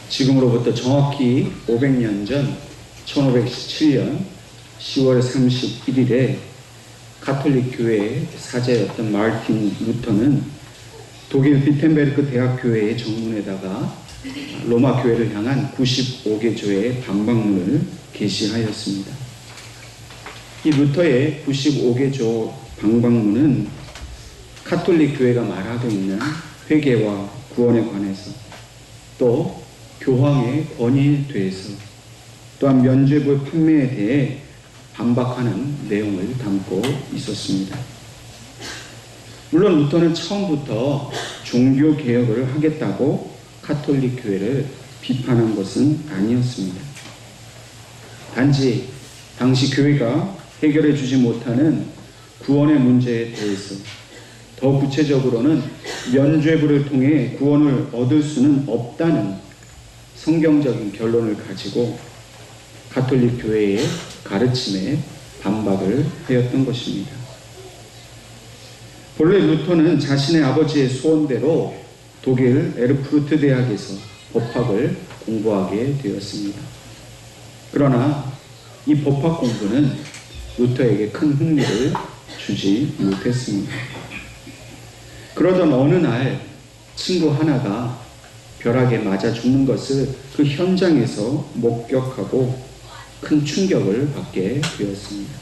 지금으로부터 정확히 500년 전 1517년 10월 31일에 가톨릭 교회의 사제였던 마르틴 루터는 독일 비텐베르크 대학교회의 정문에다가 로마 교회를 향한 95개조의 방방문을 게시하였습니다. 이 루터의 95개조 방방문은 가톨릭 교회가 말하고 있는 회개와 구원에 관해서, 또 교황의 권위에 대해서, 또한 면죄부 판매에 대해 반박하는 내용을 담고 있었습니다. 물론 루터는 처음부터 종교 개혁을 하겠다고 가톨릭 교회를 비판한 것은 아니었습니다. 단지 당시 교회가 해결해 주지 못하는 구원의 문제에 대해서, 더 구체적으로는 면죄부를 통해 구원을 얻을 수는 없다는 성경적인 결론을 가지고 가톨릭 교회의 가르침에 반박을 하였던 것입니다. 본래 루터는 자신의 아버지의 소원대로 독일 에르푸르트 대학에서 법학을 공부하게 되었습니다. 그러나 이 법학 공부는 루터에게 큰 흥미를 주지 못했습니다. 그러던 어느 날 친구 하나가 벼락에 맞아 죽는 것을 그 현장에서 목격하고 큰 충격을 받게 되었습니다.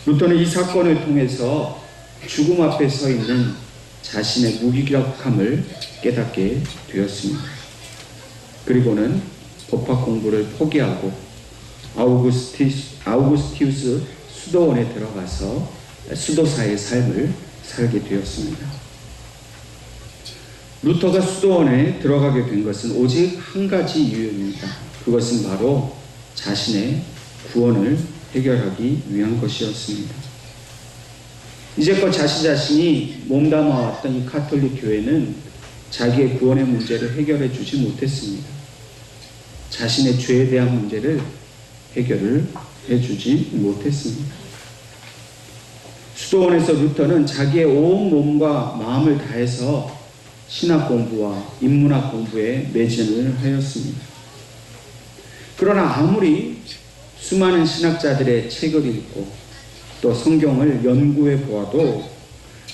루터는 이 사건을 통해서 죽음 앞에 서 있는 자신의 무기력함을 깨닫게 되었습니다. 그리고는 법학 공부를 포기하고 아우구스티우스 수도원에 들어가서 수도사의 삶을 살게 되었습니다. 루터가 수도원에 들어가게 된 것은 오직 한 가지 이유입니다. 그것은 바로 자신의 구원을 해결하기 위한 것이었습니다. 이제껏 자신이 몸담아왔던 이 가톨릭 교회는 자기의 구원의 문제를 해결해 주지 못했습니다. 자신의 죄에 대한 문제를 해결을 해주지 못했습니다. 수도원에서 루터는 자기의 온 몸과 마음을 다해서 신학 공부와 인문학 공부에 매진을 하였습니다. 그러나 아무리 수많은 신학자들의 책을 읽고 또 성경을 연구해 보아도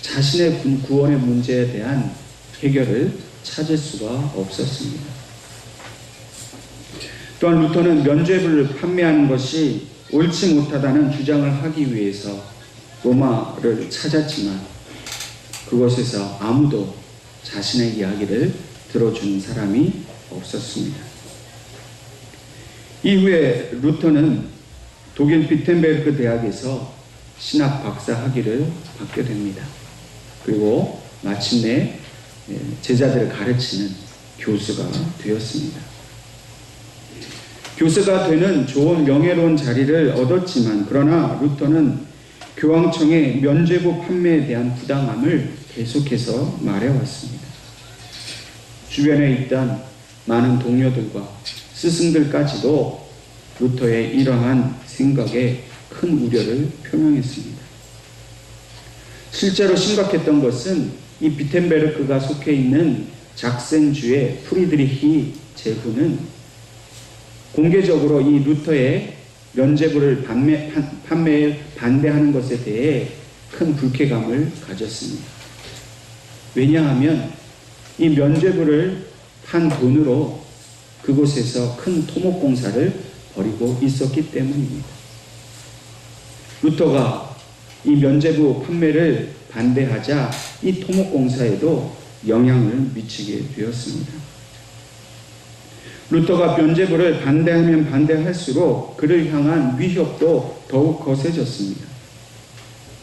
자신의 구원의 문제에 대한 해결을 찾을 수가 없었습니다. 또한 루터는 면죄부를 판매하는 것이 옳지 못하다는 주장을 하기 위해서 로마를 찾았지만 그곳에서 아무도 자신의 이야기를 들어주는 사람이 없었습니다. 이후에 루터는 독일 비텐베르크 대학에서 신학 박사 학위를 받게 됩니다. 그리고 마침내 제자들을 가르치는 교수가 되었습니다. 교수가 되는 좋은 명예로운 자리를 얻었지만, 그러나 루터는 교황청의 면죄부 판매에 대한 부당함을 계속해서 말해왔습니다. 주변에 있던 많은 동료들과 스승들까지도 루터의 이러한 생각에 큰 우려를 표명했습니다. 실제로 심각했던 것은 이 비텐베르크가 속해 있는 작센주의 프리드리히 제후는 공개적으로 이 루터의 면죄부를 판매에 반대하는 것에 대해 큰 불쾌감을 가졌습니다. 왜냐하면 이 면죄부를 판 돈으로 그곳에서 큰 토목공사를 벌이고 있었기 때문입니다. 루터가 이 면죄부 판매를 반대하자 이 토목공사에도 영향을 미치게 되었습니다. 루터가 면죄부를 반대하면 반대할수록 그를 향한 위협도 더욱 거세졌습니다.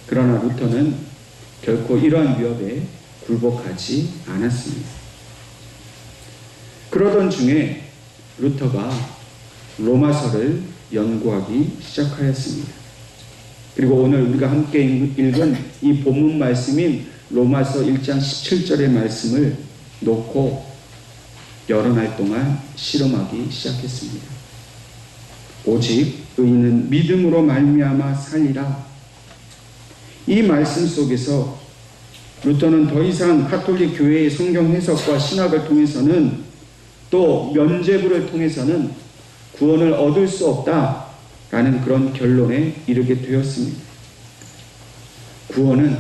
그러나 루터는 결코 이러한 위협에 굴복하지 않았습니다. 그러던 중에 루터가 로마서를 연구하기 시작하였습니다. 그리고 오늘 우리가 함께 읽은 이 본문 말씀인 로마서 1장 17절의 말씀을 놓고 여러 날 동안 실험하기 시작했습니다. 오직 의인은 믿음으로 말미암아 살리라. 이 말씀 속에서 루터는 더 이상 가톨릭 교회의 성경 해석과 신학을 통해서는, 또 면죄부를 통해서는 구원을 얻을 수 없다라는 그런 결론에 이르게 되었습니다. 구원은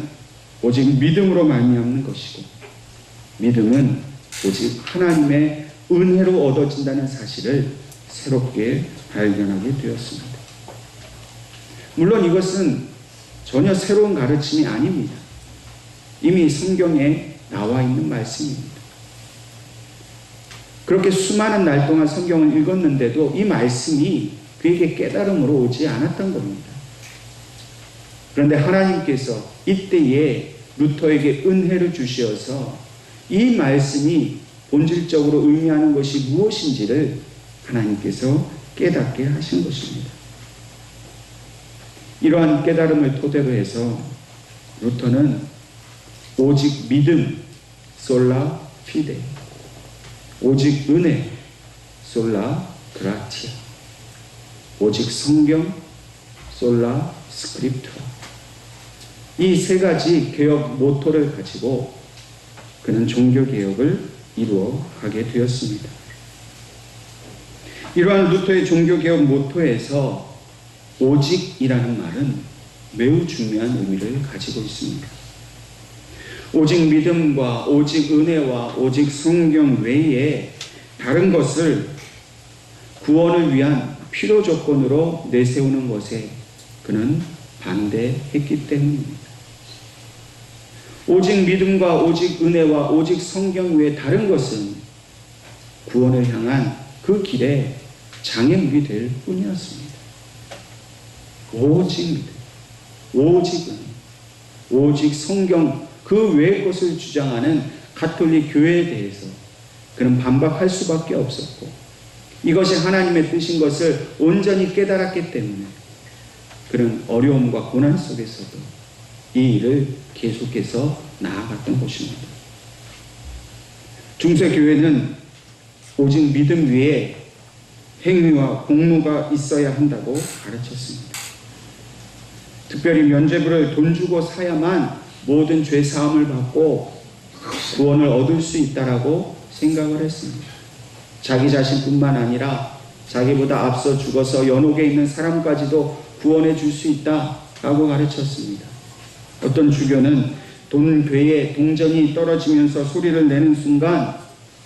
오직 믿음으로 말미암는 것이고 믿음은 오직 하나님의 은혜로 얻어진다는 사실을 새롭게 발견하게 되었습니다. 물론 이것은 전혀 새로운 가르침이 아닙니다. 이미 성경에 나와 있는 말씀입니다. 그렇게 수많은 날 동안 성경을 읽었는데도 이 말씀이 그에게 깨달음으로 오지 않았던 겁니다. 그런데 하나님께서 이때에 루터에게 은혜를 주시어서 이 말씀이 본질적으로 의미하는 것이 무엇인지를 하나님께서 깨닫게 하신 것입니다. 이러한 깨달음을 토대로 해서 루터는 오직 믿음, 솔라 피데, 오직 은혜, 솔라 그라티아, 오직 성경, 솔라 스크립투라, 이 세 가지 개혁 모토를 가지고 그는 종교개혁을 이루어 가게 되었습니다. 이러한 루터의 종교개혁 모토에서 오직이라는 말은 매우 중요한 의미를 가지고 있습니다. 오직 믿음과 오직 은혜와 오직 성경 외에 다른 것을 구원을 위한 필요 조건으로 내세우는 것에 그는 반대했기 때문입니다. 오직 믿음과 오직 은혜와 오직 성경 외에 다른 것은 구원을 향한 그 길에 장애물이 될 뿐이었습니다. 오직 믿음, 오직 은혜, 오직 성경 그 외의 것을 주장하는 가톨릭 교회에 대해서 그는 반박할 수밖에 없었고 이것이 하나님의 뜻인 것을 온전히 깨달았기 때문에 그는 어려움과 고난 속에서도 이 일을 계속해서 나아갔던 것입니다. 중세교회는 오직 믿음 위에 행위와 공로가 있어야 한다고 가르쳤습니다. 특별히 면죄부를 돈 주고 사야만 모든 죄 사함을 받고 구원을 얻을 수 있다라고 생각을 했습니다. 자기 자신뿐만 아니라 자기보다 앞서 죽어서 연옥에 있는 사람까지도 구원해 줄 수 있다라고 가르쳤습니다. 어떤 주교는 돈괴에 동전이 떨어지면서 소리를 내는 순간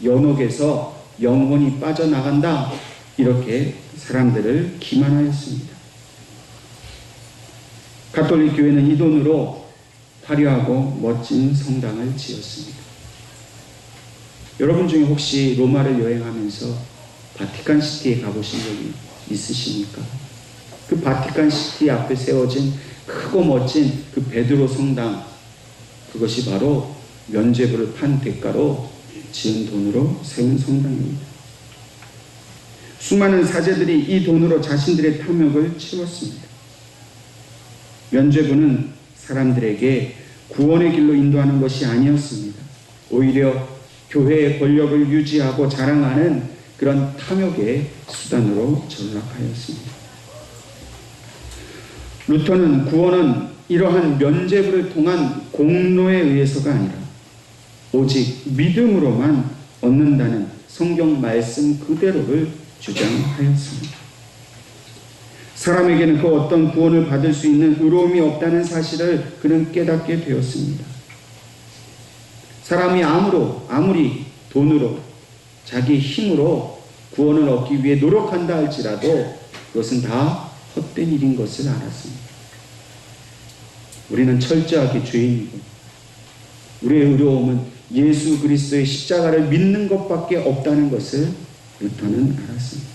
연옥에서 영혼이 빠져나간다, 이렇게 사람들을 기만하였습니다. 가톨릭 교회는 이 돈으로 화려하고 멋진 성당을 지었습니다. 여러분 중에 혹시 로마를 여행하면서 바티칸 시티에 가보신 적이 있으십니까? 그 바티칸 시티 앞에 세워진 크고 멋진 그 베드로 성당, 그것이 바로 면죄부를 판 대가로 지은 돈으로 세운 성당입니다. 수많은 사제들이 이 돈으로 자신들의 탐욕을 채웠습니다. 면죄부는 사람들에게 구원의 길로 인도하는 것이 아니었습니다. 오히려 교회의 권력을 유지하고 자랑하는 그런 탐욕의 수단으로 전락하였습니다. 루터는 구원은 이러한 면죄부를 통한 공로에 의해서가 아니라 오직 믿음으로만 얻는다는 성경 말씀 그대로를 주장하였습니다. 사람에게는 그 어떤 구원을 받을 수 있는 의로움이 없다는 사실을 그는 깨닫게 되었습니다. 사람이 아무리 돈으로 자기 힘으로 구원을 얻기 위해 노력한다 할지라도 그것은 다 헛된 일인 것을 알았습니다. 우리는 철저하게 죄인이고 우리의 의로움은 예수 그리스도의 십자가를 믿는 것밖에 없다는 것을 루터는 알았습니다.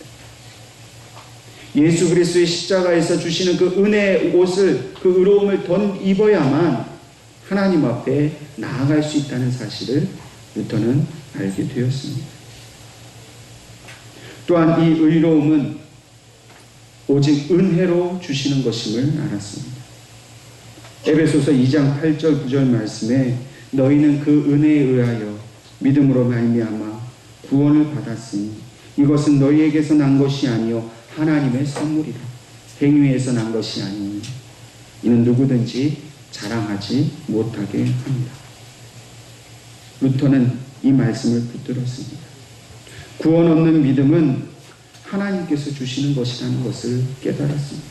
예수 그리스도의 십자가에서 주시는 그 은혜의 옷을, 그 의로움을 입어야만 하나님 앞에 나아갈 수 있다는 사실을 루터는 알게 되었습니다. 또한 이 의로움은 오직 은혜로 주시는 것임을 알았습니다. 에베소서 2장 8절 9절 말씀에 너희는 그 은혜에 의하여 믿음으로 말미암아 구원을 받았으니 이것은 너희에게서 난 것이 아니요 하나님의 선물이라. 행위에서 난 것이 아니니 이는 누구든지 자랑하지 못하게 합니다. 루터는 이 말씀을 붙들었습니다. 구원 얻는 믿음은 하나님께서 주시는 것이라는 것을 깨달았습니다.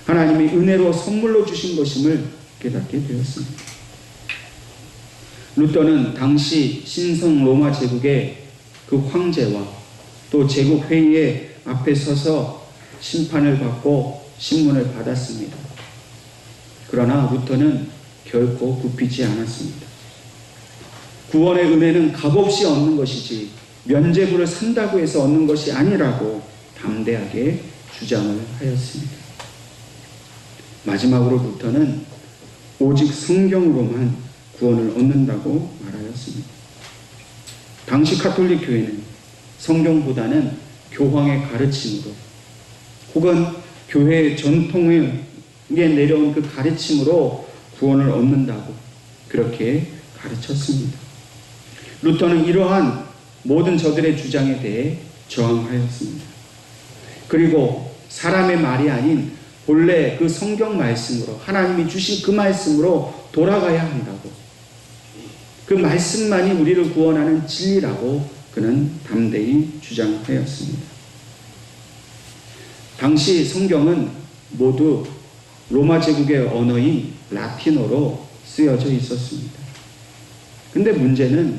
하나님이 은혜로 선물로 주신 것임을 깨닫게 되었습니다. 루터는 당시 신성 로마 제국의 그 황제와 또 제국회의의 앞에 서서 심판을 받고 신문을 받았습니다. 그러나 루터는 결코 굽히지 않았습니다. 구원의 은혜는 값없이 얻는 것이지 면죄부를 산다고 해서 얻는 것이 아니라고 담대하게 주장을 하였습니다. 마지막으로 루터는 오직 성경으로만 구원을 얻는다고 말하였습니다. 당시 가톨릭 교회는 성경보다는 교황의 가르침으로 혹은 교회의 전통에 내려온 그 가르침으로 구원을 얻는다고 그렇게 가르쳤습니다. 루터는 이러한 모든 저들의 주장에 대해 저항하였습니다. 그리고 사람의 말이 아닌 본래 그 성경 말씀으로 하나님이 주신 그 말씀으로 돌아가야 한다고, 그 말씀만이 우리를 구원하는 진리라고 그는 담대히 주장하였습니다. 당시 성경은 모두 로마 제국의 언어인 라틴어로 쓰여져 있었습니다. 근데 문제는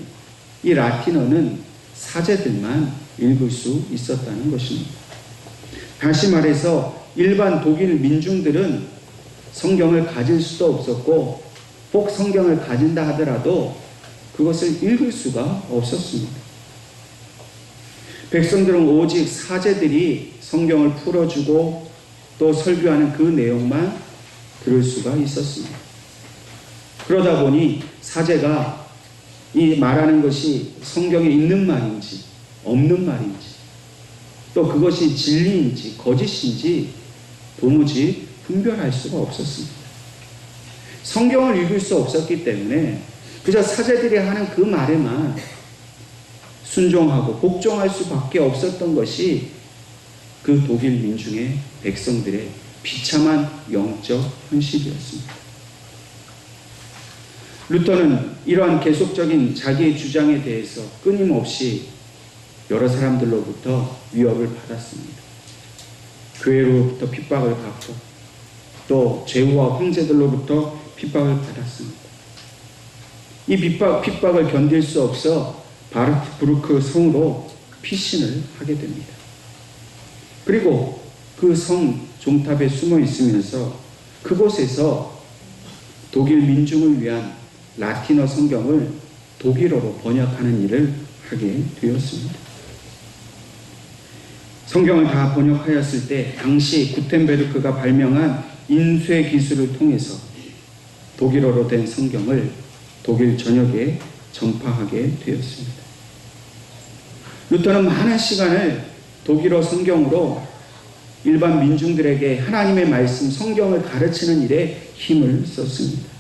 이 라틴어는 사제들만 읽을 수 있었다는 것입니다. 다시 말해서 일반 독일 민중들은 성경을 가질 수도 없었고 꼭 성경을 가진다 하더라도 그것을 읽을 수가 없었습니다. 백성들은 오직 사제들이 성경을 풀어주고 또 설교하는 그 내용만 들을 수가 있었습니다. 그러다 보니 사제가 이 말하는 것이 성경에 있는 말인지 없는 말인지 또 그것이 진리인지 거짓인지 도무지 분별할 수가 없었습니다. 성경을 읽을 수 없었기 때문에 그저 사제들이 하는 그 말에만 순종하고 복종할 수밖에 없었던 것이 그 독일 민중의 백성들의 비참한 영적 현실이었습니다. 루터는 이러한 계속적인 자기의 주장에 대해서 끊임없이 여러 사람들로부터 위협을 받았습니다. 교회로부터 핍박을 받고 또 제후와 황제들로부터 핍박을 받았습니다. 이 핍박을 견딜 수 없어 바르트부르크 성으로 피신을 하게 됩니다. 그리고 그 성 종탑에 숨어 있으면서 그곳에서 독일 민중을 위한 라틴어 성경을 독일어로 번역하는 일을 하게 되었습니다. 성경을 다 번역하였을 때 당시 구텐베르크가 발명한 인쇄 기술을 통해서 독일어로 된 성경을 독일 전역에 전파하게 되었습니다. 루터는 많은 시간을 독일어 성경으로 일반 민중들에게 하나님의 말씀 성경을 가르치는 일에 힘을 썼습니다.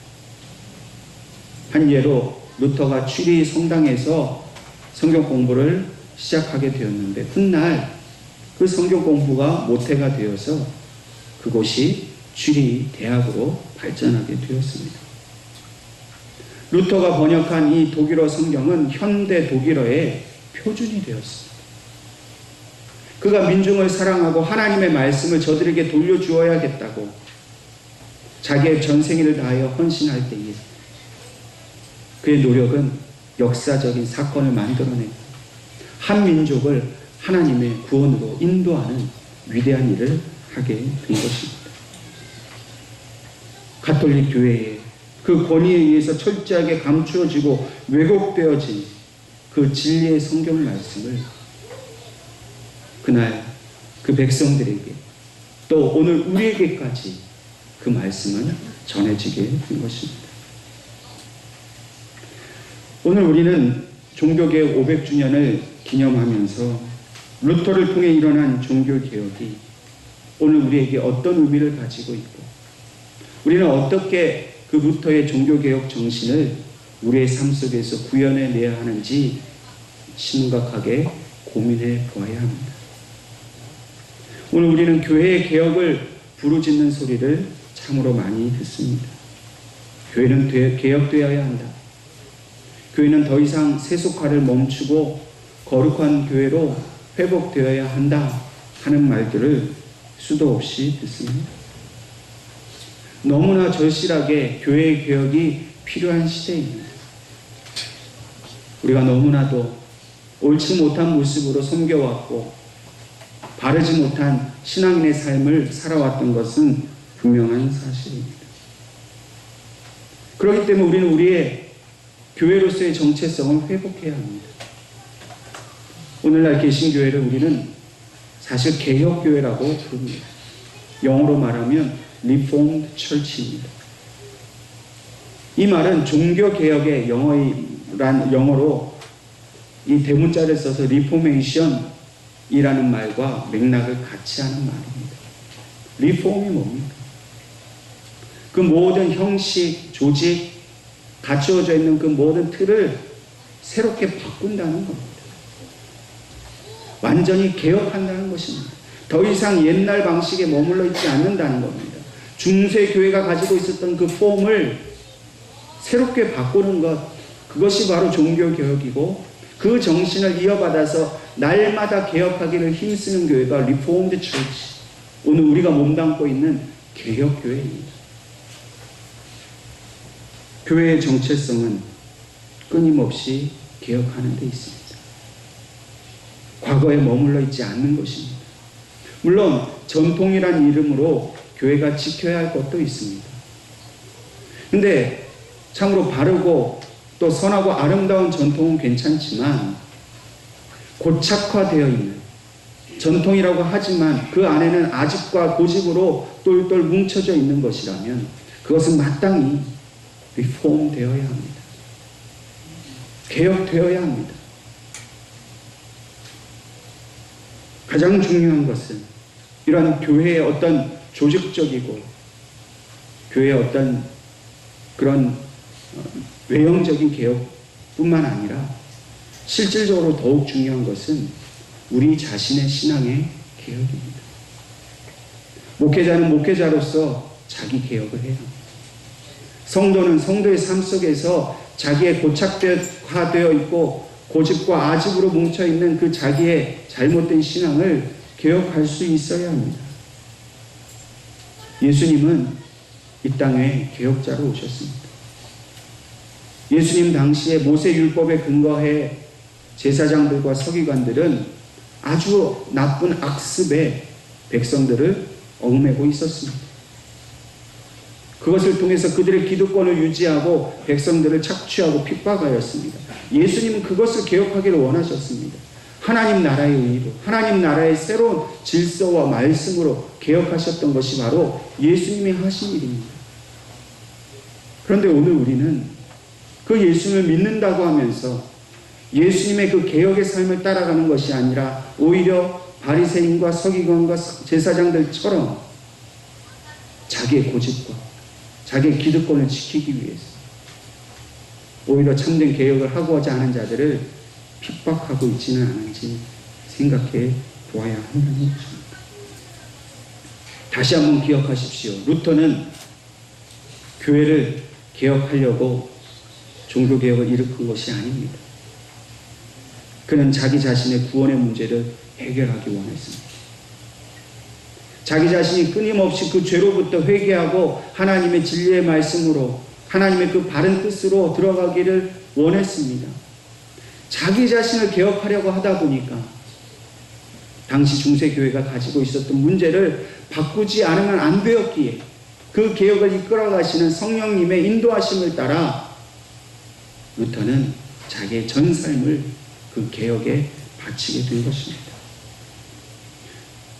한 예로 루터가 취리 성당에서 성경 공부를 시작하게 되었는데 훗날 그 성경 공부가 모태가 되어서 그곳이 취리 대학으로 발전하게 되었습니다. 루터가 번역한 이 독일어 성경은 현대 독일어의 표준이 되었습니다. 그가 민중을 사랑하고 하나님의 말씀을 저들에게 돌려주어야겠다고 자기의 전생일을 다하여 헌신할 때에 그의 노력은 역사적인 사건을 만들어내고 한 민족을 하나님의 구원으로 인도하는 위대한 일을 하게 된 것입니다. 가톨릭 교회의 그 권위에 의해서 철저하게 감추어지고 왜곡되어진 그 진리의 성경 말씀을 그날 그 백성들에게 또 오늘 우리에게까지 그 말씀은 전해지게 된 것입니다. 오늘 우리는 종교개혁 500주년을 기념하면서 루터를 통해 일어난 종교개혁이 오늘 우리에게 어떤 의미를 가지고 있고 우리는 어떻게 그 루터의 종교개혁 정신을 우리의 삶 속에서 구현해내야 하는지 심각하게 고민해 보아야 합니다. 오늘 우리는 교회의 개혁을 부르짖는 소리를 참으로 많이 듣습니다. 교회는 개혁되어야 한다. 교회는 더 이상 세속화를 멈추고 거룩한 교회로 회복되어야 한다 하는 말들을 수도 없이 듣습니다. 너무나 절실하게 교회의 개혁이 필요한 시대입니다. 우리가 너무나도 옳지 못한 모습으로 섬겨왔고 바르지 못한 신앙인의 삶을 살아왔던 것은 분명한 사실입니다. 그렇기 때문에 우리는 우리의 교회로서의 정체성을 회복해야 합니다. 오늘날 개신교회를 우리는 사실 개혁교회라고 부릅니다. 영어로 말하면 Reformed Church입니다. 이 말은 종교개혁의 영어로 이 대문자를 써서 Reformation이라는 말과 맥락을 같이 하는 말입니다. Reform이 뭡니까? 그 모든 형식, 조직, 갖추어져 있는 그 모든 틀을 새롭게 바꾼다는 겁니다. 완전히 개혁한다는 것입니다. 더 이상 옛날 방식에 머물러 있지 않는다는 겁니다. 중세교회가 가지고 있었던 그 폼을 새롭게 바꾸는 것, 그것이 바로 종교개혁이고 그 정신을 이어받아서 날마다 개혁하기를 힘쓰는 교회가 리포음드 처치, 오늘 우리가 몸담고 있는 개혁교회입니다. 교회의 정체성은 끊임없이 개혁하는 데 있습니다. 과거에 머물러 있지 않는 것입니다. 물론 전통이란 이름으로 교회가 지켜야 할 것도 있습니다. 근데 참으로 바르고 또 선하고 아름다운 전통은 괜찮지만 고착화되어 있는 전통이라고 하지만 그 안에는 아집과 고집으로 똘똘 뭉쳐져 있는 것이라면 그것은 마땅히 리폼 되어야 합니다. 개혁되어야 합니다. 가장 중요한 것은 이러한 교회의 어떤 조직적이고 교회의 어떤 그런 외형적인 개혁뿐만 아니라 실질적으로 더욱 중요한 것은 우리 자신의 신앙의 개혁입니다. 목회자는 목회자로서 자기 개혁을 해야 합니다. 성도는 성도의 삶 속에서 자기의 고착화되어 있고 고집과 아집으로 뭉쳐있는 그 자기의 잘못된 신앙을 개혁할 수 있어야 합니다. 예수님은 이 땅에 개혁자로 오셨습니다. 예수님 당시에 모세율법에 근거해 제사장들과 서기관들은 아주 나쁜 악습에 백성들을 얽매고 있었습니다. 그것을 통해서 그들의 기득권을 유지하고 백성들을 착취하고 핍박하였습니다. 예수님은 그것을 개혁하기를 원하셨습니다. 하나님 나라의 의로, 하나님 나라의 새로운 질서와 말씀으로 개혁하셨던 것이 바로 예수님이 하신 일입니다. 그런데 오늘 우리는 그 예수님을 믿는다고 하면서 예수님의 그 개혁의 삶을 따라가는 것이 아니라 오히려 바리새인과 서기관과 제사장들처럼 자기의 고집과 자기의 기득권을 지키기 위해서 오히려 참된 개혁을 하고자 하는 자들을 핍박하고 있지는 않은지 생각해 보아야 한다는 것입니다. 다시 한번 기억하십시오. 루터는 교회를 개혁하려고 종교개혁을 일으킨 것이 아닙니다. 그는 자기 자신의 구원의 문제를 해결하기 원했습니다. 자기 자신이 끊임없이 그 죄로부터 회개하고 하나님의 진리의 말씀으로 하나님의 그 바른 뜻으로 들어가기를 원했습니다. 자기 자신을 개혁하려고 하다 보니까 당시 중세교회가 가지고 있었던 문제를 바꾸지 않으면 안 되었기에 그 개혁을 이끌어 가시는 성령님의 인도하심을 따라 루터는 자기의 전 삶을 그 개혁에 바치게 된 것입니다.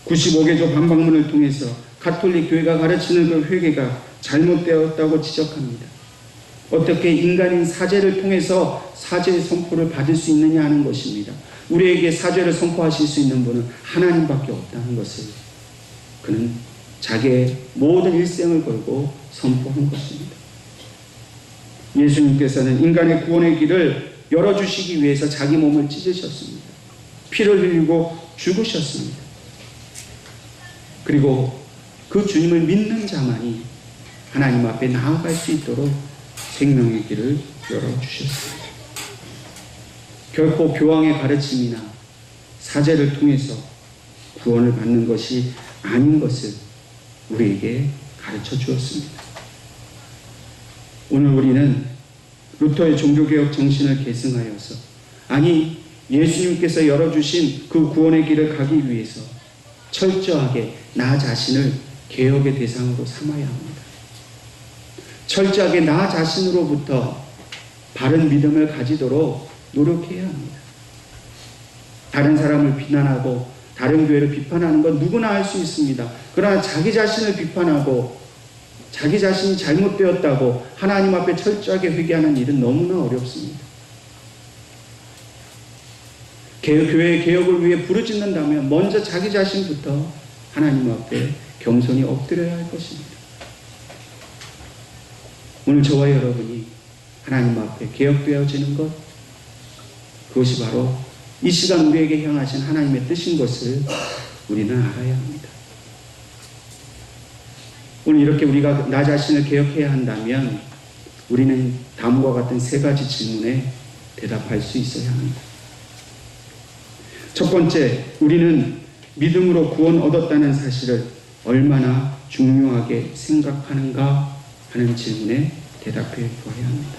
95개조 반박문을 통해서 가톨릭 교회가 가르치는 그 회개가 잘못되었다고 지적합니다. 어떻게 인간인 사죄를 통해서 사죄의 선포를 받을 수 있느냐 하는 것입니다. 우리에게 사죄를 선포하실 수 있는 분은 하나님밖에 없다는 것을 그는 자기의 모든 일생을 걸고 선포한 것입니다. 예수님께서는 인간의 구원의 길을 열어주시기 위해서 자기 몸을 찢으셨습니다. 피를 흘리고 죽으셨습니다. 그리고 그 주님을 믿는 자만이 하나님 앞에 나아갈 수 있도록 생명의 길을 열어주셨습니다. 결코 교황의 가르침이나 사제를 통해서 구원을 받는 것이 아닌 것을 우리에게 가르쳐 주었습니다. 오늘 우리는 루터의 종교개혁 정신을 계승하여서, 아니 예수님께서 열어주신 그 구원의 길을 가기 위해서 철저하게 나 자신을 개혁의 대상으로 삼아야 합니다. 철저하게 나 자신으로부터 바른 믿음을 가지도록 노력해야 합니다. 다른 사람을 비난하고 다른 교회를 비판하는 건 누구나 할 수 있습니다. 그러나 자기 자신을 비판하고 자기 자신이 잘못되었다고 하나님 앞에 철저하게 회개하는 일은 너무나 어렵습니다. 교회의 개혁을 위해 부르짖는다면 먼저 자기 자신부터 하나님 앞에 겸손히 엎드려야 할 것입니다. 오늘 저와 여러분이 하나님 앞에 개혁되어지는 것, 그것이 바로 이 시간 우리에게 향하신 하나님의 뜻인 것을 우리는 알아야 합니다. 오늘 이렇게 우리가 나 자신을 개혁해야 한다면 우리는 다음과 같은 세 가지 질문에 대답할 수 있어야 합니다. 첫 번째, 우리는 믿음으로 구원 얻었다는 사실을 얼마나 중요하게 생각하는가 하는 질문에 대답해 보아야 합니다.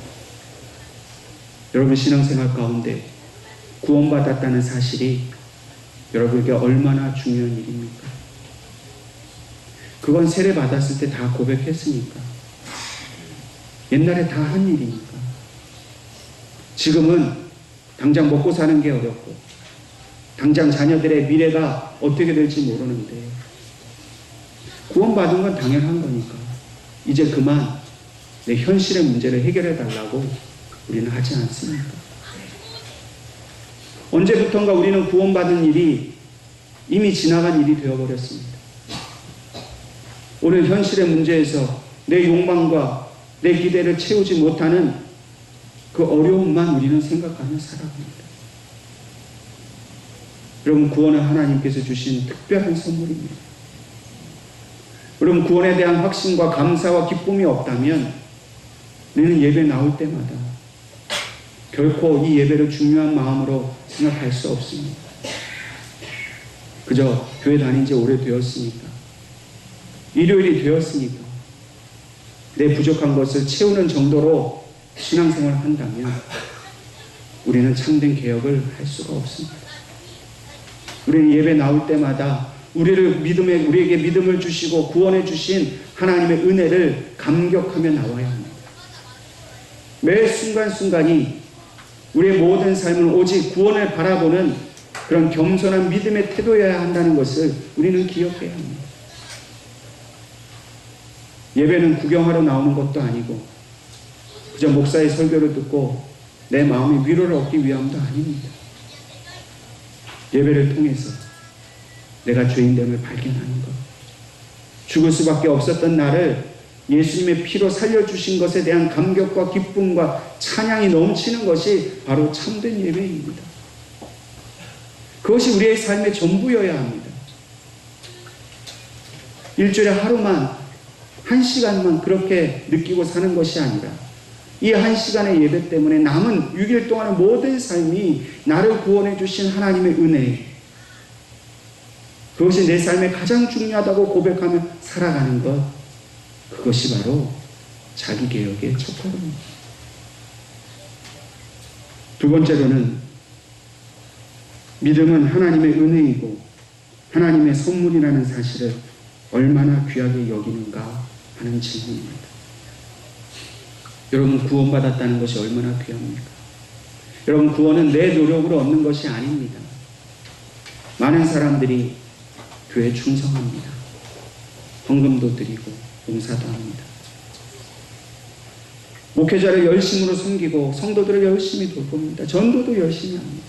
여러분 신앙생활 가운데 구원받았다는 사실이 여러분에게 얼마나 중요한 일입니까? 그건 세례 받았을 때 다 고백했으니까. 옛날에 다 한 일이니까. 지금은 당장 먹고 사는 게 어렵고 당장 자녀들의 미래가 어떻게 될지 모르는데 구원받은 건 당연한 거니까 이제 그만 내 현실의 문제를 해결해 달라고 우리는 하지 않습니까? 언제부턴가 우리는 구원받은 일이 이미 지나간 일이 되어버렸습니다. 오늘 현실의 문제에서 내 욕망과 내 기대를 채우지 못하는 그 어려움만 우리는 생각하며 살아갑니다. 여러분, 구원은 하나님께서 주신 특별한 선물입니다. 여러분, 구원에 대한 확신과 감사와 기쁨이 없다면 우리는 예배 나올 때마다 결코 이 예배를 중요한 마음으로 생각할 수 없습니다. 그저 교회 다닌 지 오래되었으니까, 일요일이 되었으니까 내 부족한 것을 채우는 정도로 신앙생활을 한다면 우리는 참된 개혁을 할 수가 없습니다. 우리는 예배 나올 때마다 우리에게 믿음을 주시고 구원해 주신 하나님의 은혜를 감격하며 나와야 합니다. 매 순간순간이 우리의 모든 삶은 오직 구원을 바라보는 그런 겸손한 믿음의 태도여야 한다는 것을 우리는 기억해야 합니다. 예배는 구경하러 나오는 것도 아니고 그저 목사의 설교를 듣고 내 마음의 위로를 얻기 위함도 아닙니다. 예배를 통해서 내가 죄인됨을 발견하는 것, 죽을 수밖에 없었던 나를 예수님의 피로 살려주신 것에 대한 감격과 기쁨과 찬양이 넘치는 것이 바로 참된 예배입니다. 그것이 우리의 삶의 전부여야 합니다. 일주일에 하루만, 한 시간만 그렇게 느끼고 사는 것이 아니라 이 한 시간의 예배 때문에 남은 6일 동안의 모든 삶이 나를 구원해 주신 하나님의 은혜, 그것이 내 삶에 가장 중요하다고 고백하며 살아가는 것, 그것이 바로 자기개혁의 첫걸음입니다. 두 번째로는 믿음은 하나님의 은혜이고 하나님의 선물이라는 사실을 얼마나 귀하게 여기는가 하는 질문입니다. 여러분, 구원받았다는 것이 얼마나 귀합니까? 여러분, 구원은 내 노력으로 얻는 것이 아닙니다. 많은 사람들이 교회에 충성합니다. 헌금도 드리고 봉사도 합니다. 목회자를 열심으로 섬기고 성도들을 열심히 돌봅니다. 전도도 열심히 합니다.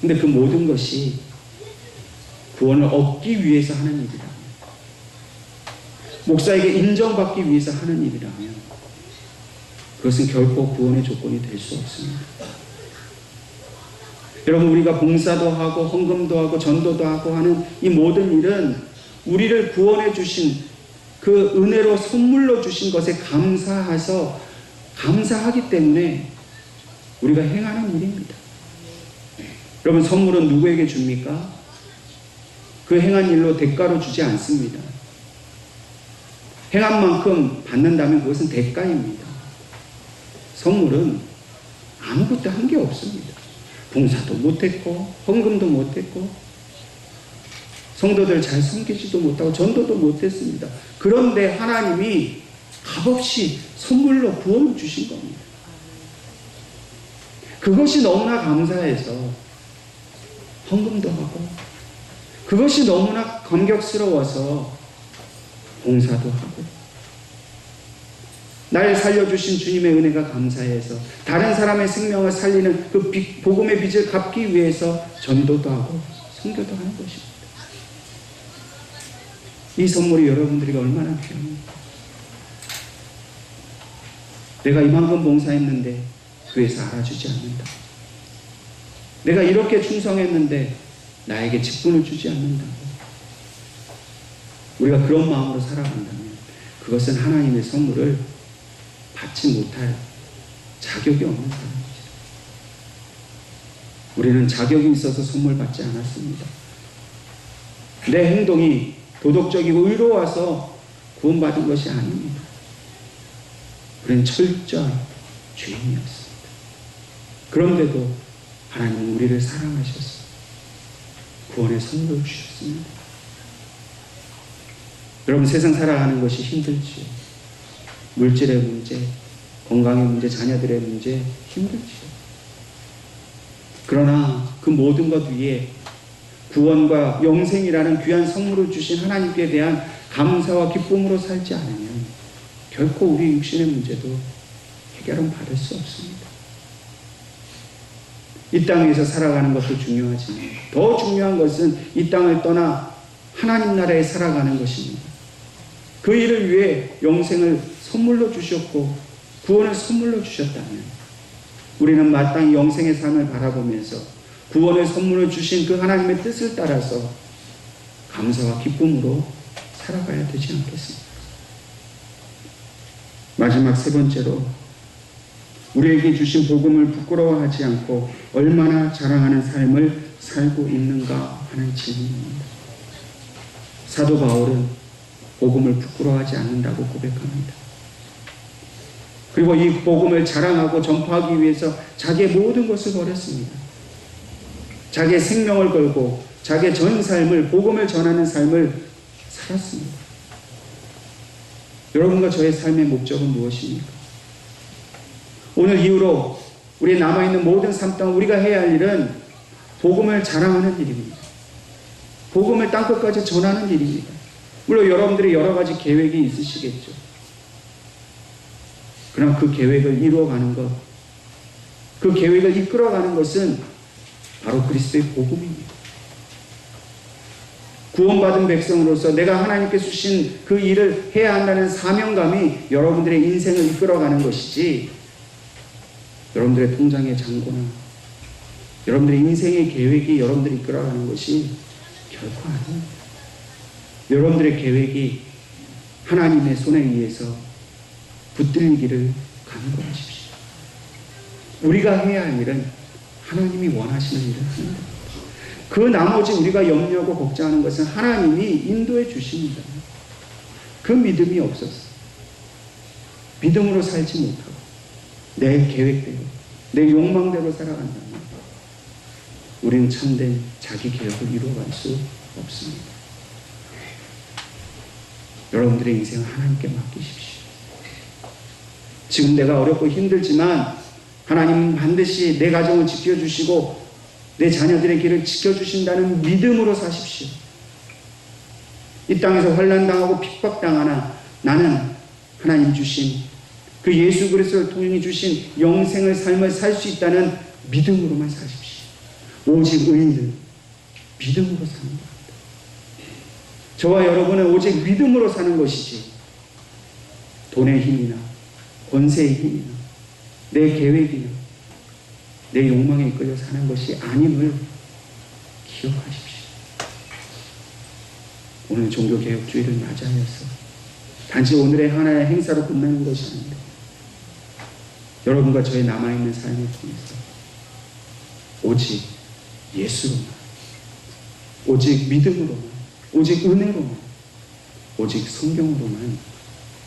근데 그 모든 것이 구원을 얻기 위해서 하는 일이라면, 목사에게 인정받기 위해서 하는 일이라면 그것은 결코 구원의 조건이 될 수 없습니다. 여러분, 우리가 봉사도 하고 헌금도 하고 전도도 하고 하는 이 모든 일은 우리를 구원해 주신 그 은혜로 선물로 주신 것에 감사하기 때문에 우리가 행하는 일입니다. 여러분, 선물은 누구에게 줍니까? 그 행한 일로 대가로 주지 않습니다. 행한 만큼 받는다면 그것은 대가입니다. 선물은 아무것도 한 게 없습니다. 봉사도 못했고 헌금도 못했고 성도들 잘 섬기지도 못하고 전도도 못했습니다. 그런데 하나님이 값없이 선물로 구원을 주신 겁니다. 그것이 너무나 감사해서 헌금도 하고, 그것이 너무나 감격스러워서 봉사도 하고, 날 살려주신 주님의 은혜가 감사해서 다른 사람의 생명을 살리는 그 복음의 빚을 갚기 위해서 전도도 하고 선교도 하는 것입니다. 이 선물이 여러분들에게 얼마나 필요합니까? 내가 이만큼 봉사했는데 교회에서 알아주지 않는다. 내가 이렇게 충성했는데 나에게 직분을 주지 않는다고. 우리가 그런 마음으로 살아간다면 그것은 하나님의 선물을 받지 못할 자격이 없는 사람이죠. 우리는 자격이 있어서 선물 받지 않았습니다. 내 행동이 도덕적이고 의로워서 구원받은 것이 아닙니다. 우리는 철저한 죄인이었습니다. 그런데도 하나님은 우리를 사랑하셔서 구원의 선물을 주셨습니다. 여러분, 세상 살아가는 것이 힘들지요. 물질의 문제, 건강의 문제, 자녀들의 문제 힘들지요. 그러나 그 모든 것 위에 구원과 영생이라는 귀한 선물을 주신 하나님께 대한 감사와 기쁨으로 살지 않으면 결코 우리 육신의 문제도 해결은 받을 수 없습니다. 이 땅에서 살아가는 것도 중요하지만 더 중요한 것은 이 땅을 떠나 하나님 나라에 살아가는 것입니다. 그 일을 위해 영생을 선물로 주셨고 구원을 선물로 주셨다면 우리는 마땅히 영생의 삶을 바라보면서 구원의 선물을 주신 그 하나님의 뜻을 따라서 감사와 기쁨으로 살아가야 되지 않겠습니까? 마지막 세 번째로, 우리에게 주신 복음을 부끄러워하지 않고 얼마나 자랑하는 삶을 살고 있는가 하는 질문입니다. 사도 바울은 복음을 부끄러워하지 않는다고 고백합니다. 그리고 이 복음을 자랑하고 전파하기 위해서 자기의 모든 것을 버렸습니다. 자기의 생명을 걸고 자기의 전 삶을, 복음을 전하는 삶을 살았습니다. 여러분과 저의 삶의 목적은 무엇입니까? 오늘 이후로 우리 남아있는 모든 삶 동안 우리가 해야 할 일은 복음을 자랑하는 일입니다. 복음을 땅끝까지 전하는 일입니다. 물론 여러분들이 여러 가지 계획이 있으시겠죠. 그러나 그 계획을 이루어가는 것, 그 계획을 이끌어가는 것은 바로 그리스도의 복음입니다. 구원받은 백성으로서 내가 하나님께 주신 그 일을 해야 한다는 사명감이 여러분들의 인생을 이끌어가는 것이지, 여러분들의 통장의 잔고나 여러분들의 인생의 계획이 여러분들이 이끌어가는 것이 결코 아닙니다. 여러분들의 계획이 하나님의 손에 의해서 붙들리기를 간구하십시오. 우리가 해야 할 일은 하나님이 원하시는 일을 하는 겁니다. 그 나머지 우리가 염려하고 걱정하는 것은 하나님이 인도해 주십니다. 그 믿음이 없어서 믿음으로 살지 못하고 내 계획대로, 내 욕망대로 살아간다면 우리는 참된 자기 계획을 이루어갈 수 없습니다. 여러분들의 인생을 하나님께 맡기십시오. 지금 내가 어렵고 힘들지만 하나님은 반드시 내 가정을 지켜주시고 내 자녀들의 길을 지켜주신다는 믿음으로 사십시오. 이 땅에서 환난당하고 핍박당하나 나는 하나님 주신 그 예수 그리스도를 통해 주신 영생의 삶을 살 수 있다는 믿음으로만 사십시오. 오직 의인은 믿음으로 사는 겁니다. 저와 여러분은 오직 믿음으로 사는 것이지 돈의 힘이나 권세의 힘이나 내 계획이나 내 욕망에 이끌려 사는 것이 아님을 기억하십시오. 오늘 종교개혁주의를 맞이하여서 단지 오늘의 하나의 행사로 끝나는 것이 아닙니다. 여러분과 저의 남아있는 삶을 통해서 오직 예수로만, 오직 믿음으로만, 오직 은혜로만, 오직 성경으로만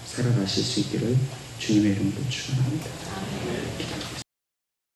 살아가실 수 있기를 주님의 이름으로 축원합니다.